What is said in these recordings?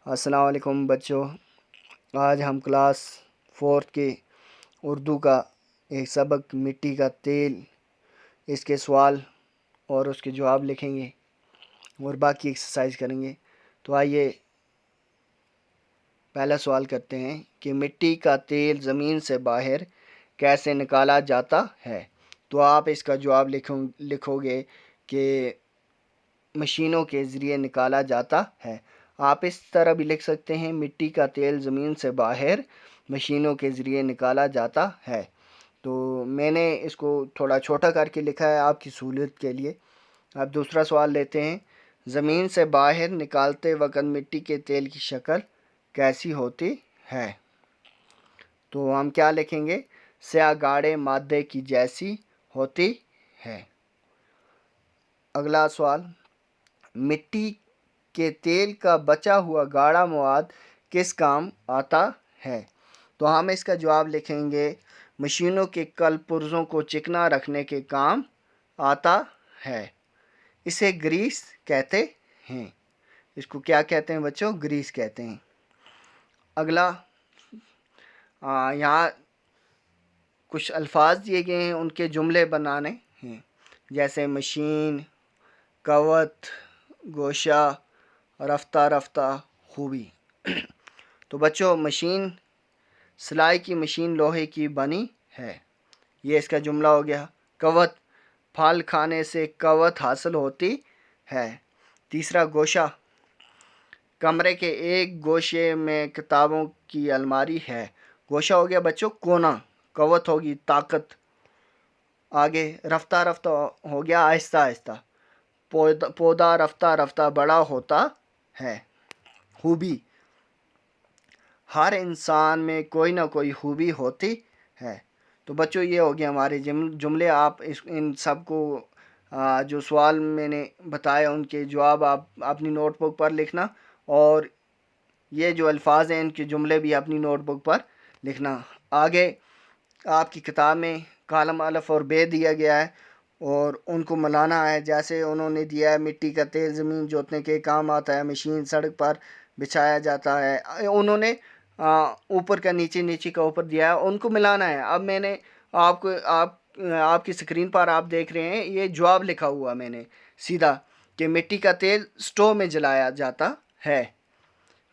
السلام علیکم بچوں، آج ہم کلاس 4 کے اردو کا ایک سبق مٹی کا تیل، اس کے سوال اور اس کے جواب لکھیں گے اور باقی ایکسرسائز کریں گے۔ تو آئیے پہلا سوال کرتے ہیں کہ مٹی کا تیل زمین سے باہر کیسے نکالا جاتا ہے؟ تو آپ اس کا جواب لکھو گے کہ مشینوں کے ذریعے نکالا جاتا ہے۔ آپ اس طرح بھی لکھ سکتے ہیں، مٹی کا تیل زمین سے باہر مشینوں کے ذریعے نکالا جاتا ہے۔ تو میں نے اس کو تھوڑا چھوٹا کر کے لکھا ہے آپ کی سہولت کے لیے۔ اب دوسرا سوال لیتے ہیں، زمین سے باہر نکالتے وقت مٹی کے تیل کی شکل کیسی ہوتی ہے؟ تو ہم کیا لکھیں گے؟ سیاہ گاڑے مادے کی جیسی ہوتی ہے۔ اگلا سوال، مٹی کے تیل کا بچا ہوا گاڑھا مواد کس کام آتا ہے؟ تو ہم اس کا جواب لکھیں گے، مشینوں کے کل پرزوں کو چکنا رکھنے کے کام آتا ہے۔ اسے گریس کہتے ہیں۔ اس کو کیا کہتے ہیں بچوں؟ گریس کہتے ہیں۔ اگلا، یہاں کچھ الفاظ دیے گئے ہیں، ان کے جملے بنانے ہیں، جیسے مشین، قوت، گوشہ، رفتہ رفتہ، خوبی۔ تو بچوں، مشین، سلائی کی مشین لوہے کی بنی ہے، یہ اس کا جملہ ہو گیا۔ قوت، پھل کھانے سے قوت حاصل ہوتی ہے۔ تیسرا، گوشہ، کمرے کے ایک گوشے میں کتابوں کی الماری ہے، گوشہ ہو گیا بچوں کونا، قوت ہوگی طاقت۔ آگے، رفتہ رفتہ ہو گیا آہستہ آہستہ، پودا رفتہ رفتہ بڑا ہوتا ہے۔ خوبی، ہر انسان میں کوئی نہ کوئی خوبی ہوتی ہے۔ تو بچوں، یہ ہو گیا ہمارے جملے۔ آپ ان سب کو جو سوال میں نے بتایا ان کے جواب آپ اپنی نوٹ بک پر لکھنا، اور یہ جو الفاظ ہیں ان کے جملے بھی اپنی نوٹ بک پر لکھنا۔ آگے آپ کی کتاب میں کالم الف اور بے دیا گیا ہے، اور ان کو ملانا ہے، جیسے انہوں نے دیا ہے مٹی کا تیل زمین جوتنے کے کام آتا ہے، مشین سڑک پر بچھایا جاتا ہے۔ انہوں نے اوپر کا نیچے، نیچے کا اوپر دیا ہے، ان کو ملانا ہے۔ اب میں نے آپ کی اسکرین پر آپ دیکھ رہے ہیں، یہ جواب لکھا ہوا میں نے سیدھا کہ مٹی کا تیل سٹو میں جلایا جاتا ہے،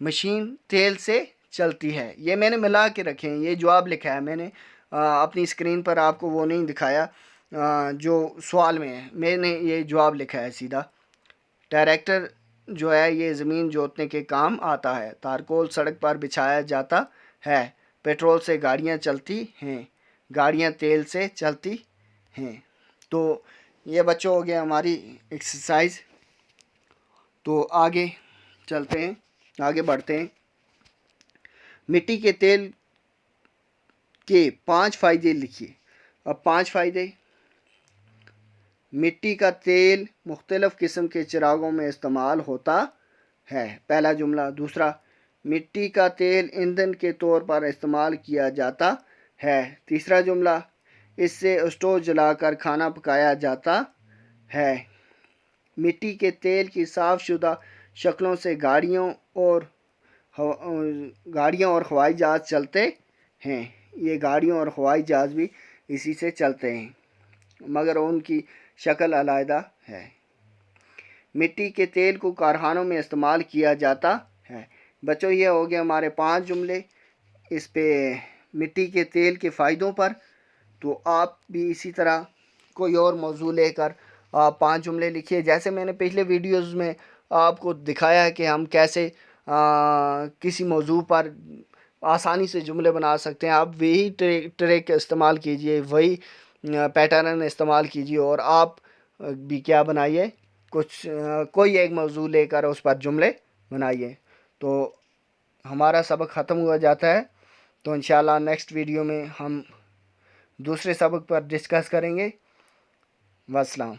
مشین تیل سے چلتی ہے۔ یہ میں نے ملا کے رکھے ہیں، یہ جواب لکھا ہے میں نے اپنی اسکرین پر، آپ کو وہ نہیں دکھایا جو سوال میں ہے، میں نے یہ جواب لکھا ہے سیدھا۔ ٹریکٹر جو ہے یہ زمین جوتنے کے کام آتا ہے، تارکول سڑک پر بچھایا جاتا ہے، پیٹرول سے گاڑیاں چلتی ہیں، گاڑیاں تیل سے چلتی ہیں۔ تو یہ بچوں ہو گیا ہماری ایکسرسائز۔ تو آگے چلتے ہیں، آگے بڑھتے ہیں۔ مٹی کے تیل کے 5 فائدے لکھیے۔ اب 5 فائدے، مٹی کا تیل مختلف قسم کے چراغوں میں استعمال ہوتا ہے، پہلا جملہ۔ دوسرا، مٹی کا تیل ایندھن کے طور پر استعمال کیا جاتا ہے، تیسرا جملہ۔ اس سے اسٹو جلا کر کھانا پکایا جاتا ہے۔ مٹی کے تیل کی صاف شدہ شکلوں سے گاڑیاں اور ہوائی جہاز چلتے ہیں، یہ گاڑیوں اور ہوائی جہاز بھی اسی سے چلتے ہیں، مگر ان کی شکل علیحدہ ہے۔ مٹی کے تیل کو کارخانوں میں استعمال کیا جاتا ہے۔ بچوں، یہ ہو گیا ہمارے 5 جملے اس پہ مٹی کے تیل کے فائدوں پر۔ تو آپ بھی اسی طرح کوئی اور موضوع لے کر آپ 5 جملے لکھیے، جیسے میں نے پچھلے ویڈیوز میں آپ کو دکھایا ہے کہ ہم کیسے کسی موضوع پر آسانی سے جملے بنا سکتے ہیں۔ آپ وہی ٹریک استعمال کیجئے، وہی پیٹرن استعمال کیجئے، اور آپ بھی کیا بنائیے، کوئی ایک موضوع لے کر اس پر جملے بنائیے۔ تو ہمارا سبق ختم ہوا جاتا ہے۔ تو انشاءاللہ نیکسٹ ویڈیو میں ہم دوسرے سبق پر ڈسکس کریں گے۔ والسلام۔